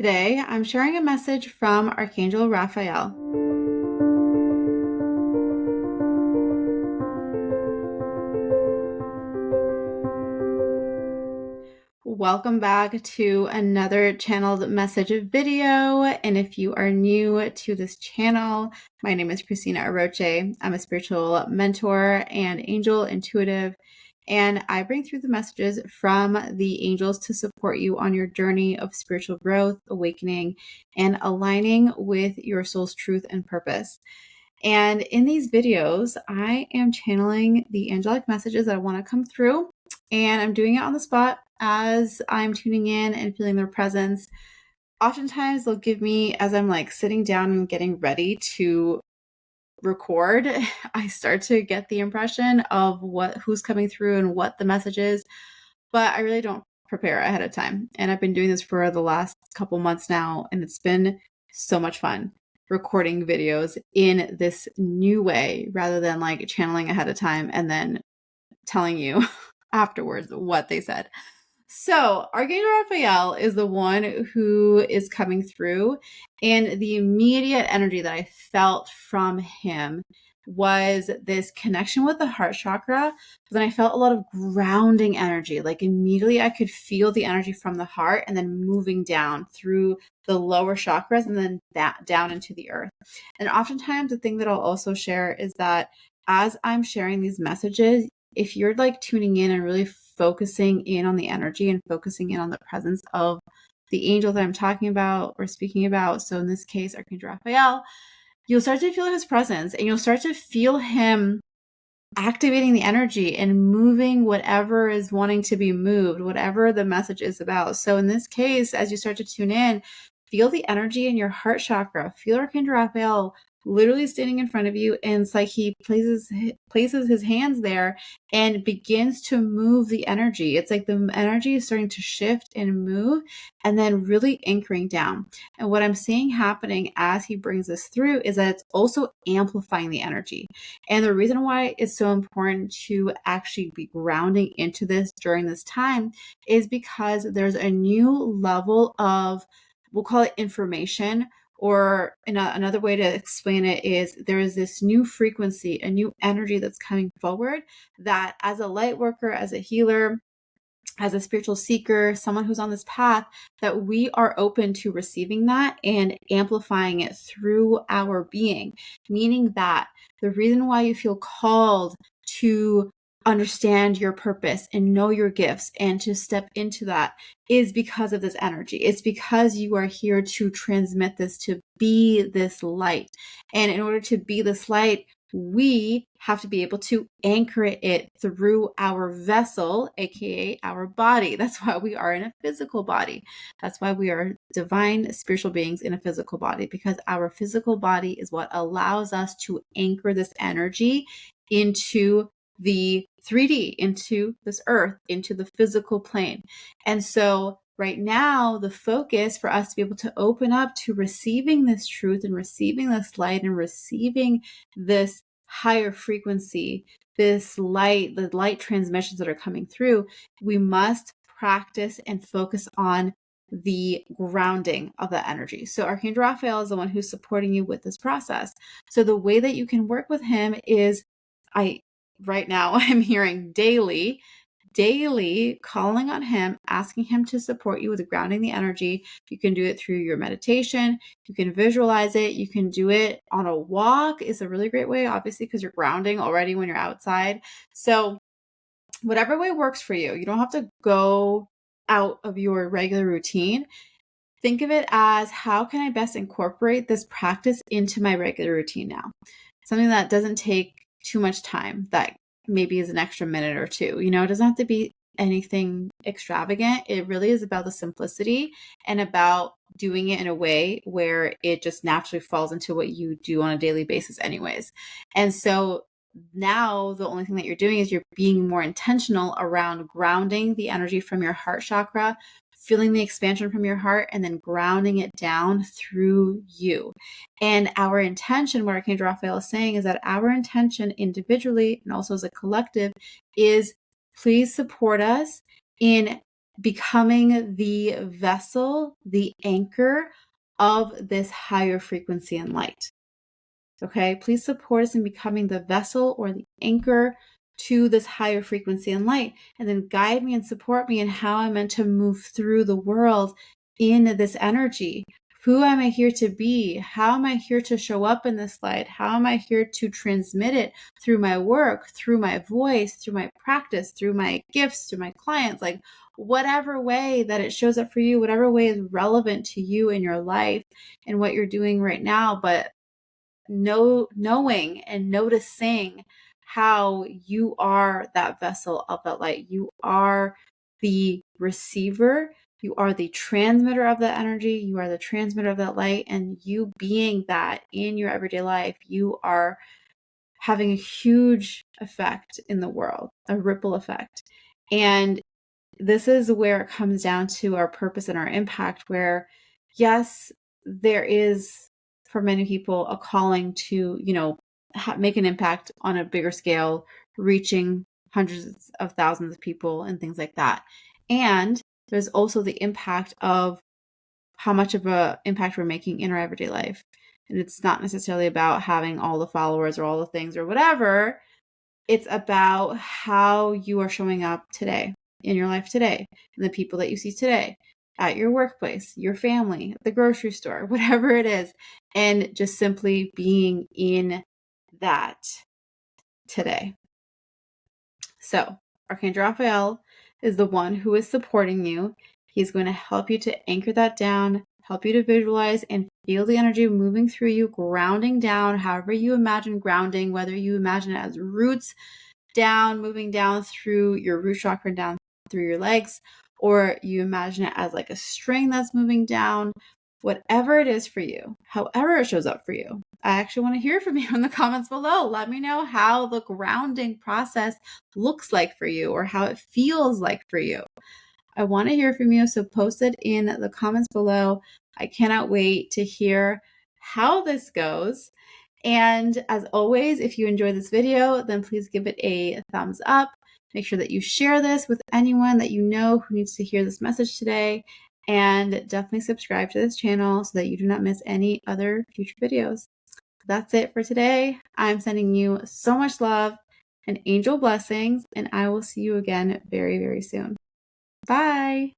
Today, I'm sharing a message from Archangel Raphael. Welcome back to another channeled message video. And if you are new to this channel, my name is Christina Aroche. I'm a spiritual mentor and angel intuitive. And I bring through the messages from the angels to support you on your journey of spiritual growth, awakening, and aligning with your soul's truth and purpose. And in these videos, I am channeling the angelic messages that I want to come through, and I'm doing it on the spot as I'm tuning in and feeling their presence. Oftentimes, they'll give me, as I'm like sitting down and getting ready to record, I start to get the impression of who's coming through and what the message is, but I really don't prepare ahead of time. And I've been doing this for the last couple months now, and it's been so much fun recording videos in this new way rather than like channeling ahead of time and then telling you afterwards what they said. So Archangel Raphael is the one who is coming through, and the immediate energy that I felt from him was this connection with the heart chakra. But then I felt a lot of grounding energy. Like immediately I could feel the energy from the heart and then moving down through the lower chakras and then that down into the earth. And oftentimes the thing that I'll also share is that as I'm sharing these messages, if you're like tuning in and really focusing in on the energy and focusing in on the presence of the angel that I'm talking about or speaking about, so in this case, Archangel Raphael, you'll start to feel his presence and you'll start to feel him activating the energy and moving whatever is wanting to be moved, whatever the message is about. So in this case, as you start to tune in, feel the energy in your heart chakra. Feel Archangel Raphael literally standing in front of you, and it's like he places his hands there and begins to move the energy. It's like the energy is starting to shift and move and then really anchoring down. And what I'm seeing happening as he brings this through is that it's also amplifying the energy. And the reason why it's so important to actually be grounding into this during this time is because there's a new level of, we'll call it information, or another way to explain it is there is this new frequency, a new energy that's coming forward that as a light worker, as a healer, as a spiritual seeker, someone who's on this path, that we are open to receiving that and amplifying it through our being. Meaning that the reason why you feel called to understand your purpose and know your gifts and to step into that is because of this energy. It's because you are here to transmit this, to be this light. And in order to be this light, we have to be able to anchor it through our vessel, aka our body. That's why we are in a physical body. That's why we are divine spiritual beings in a physical body, because our physical body is what allows us to anchor this energy into the 3D, into this earth, into the physical plane. And so right now, the focus for us to be able to open up to receiving this truth and receiving this light and receiving this higher frequency, this light, the light transmissions that are coming through, we must practice and focus on the grounding of that energy. So Archangel Raphael is the one who's supporting you with this process. So the way that you can work with him is, right now I'm hearing daily calling on him, asking him to support you with grounding the energy. You can do it through your meditation. You can visualize it. You can do it on a walk. Is a really great way, obviously, because you're grounding already when you're outside. So whatever way works for you, you don't have to go out of your regular routine. Think of it as, how can I best incorporate this practice into my regular routine now? Something that doesn't take too much time, that maybe is an extra minute or two. It doesn't have to be anything extravagant. It really is about the simplicity and about doing it in a way where it just naturally falls into what you do on a daily basis anyways. And so now the only thing that you're doing is you're being more intentional around grounding the energy from your heart chakra, feeling the expansion from your heart, and then grounding it down through you. And our intention, what Archangel Raphael is saying, is that our intention individually and also as a collective is, please support us in becoming the vessel, the anchor of this higher frequency and light. Okay, please support us in becoming the vessel or the anchor to this higher frequency and light, and then guide me and support me in how I'm meant to move through the world in this energy. Who am I here to be? How am I here to show up in this light? How am I here to transmit it through my work, through my voice, through my practice, through my gifts, to my clients? Like whatever way that it shows up for you, whatever way is relevant to you in your life and what you're doing right now, but knowing and noticing how you are that vessel of that light. You are the receiver. You are the transmitter of that energy. You are the transmitter of that light. And you being that in your everyday life, you are having a huge effect in the world, a ripple effect. And this is where it comes down to our purpose and our impact, where yes, there is for many people a calling to, make an impact on a bigger scale, reaching hundreds of thousands of people and things like that. And there's also the impact of how much of an impact we're making in our everyday life. And it's not necessarily about having all the followers or all the things or whatever. It's about how you are showing up today, in your life today, and the people that you see today, at your workplace, your family, the grocery store, whatever it is, and just simply being in that today. So, Archangel Raphael is the one who is supporting you. He's going to help you to anchor that down, help you to visualize and feel the energy moving through you, grounding down, however you imagine grounding, whether you imagine it as roots down, moving down through your root chakra, down through your legs, or you imagine it as like a string that's moving down, whatever it is for you, however it shows up for you. I actually want to hear from you in the comments below. Let me know how the grounding process looks like for you or how it feels like for you. I want to hear from you, so post it in the comments below. I cannot wait to hear how this goes. And as always, if you enjoyed this video, then please give it a thumbs up. Make sure that you share this with anyone that you know who needs to hear this message today. And definitely subscribe to this channel so that you do not miss any other future videos. That's it for today. I'm sending you so much love and angel blessings, and I will see you again very, very soon. Bye.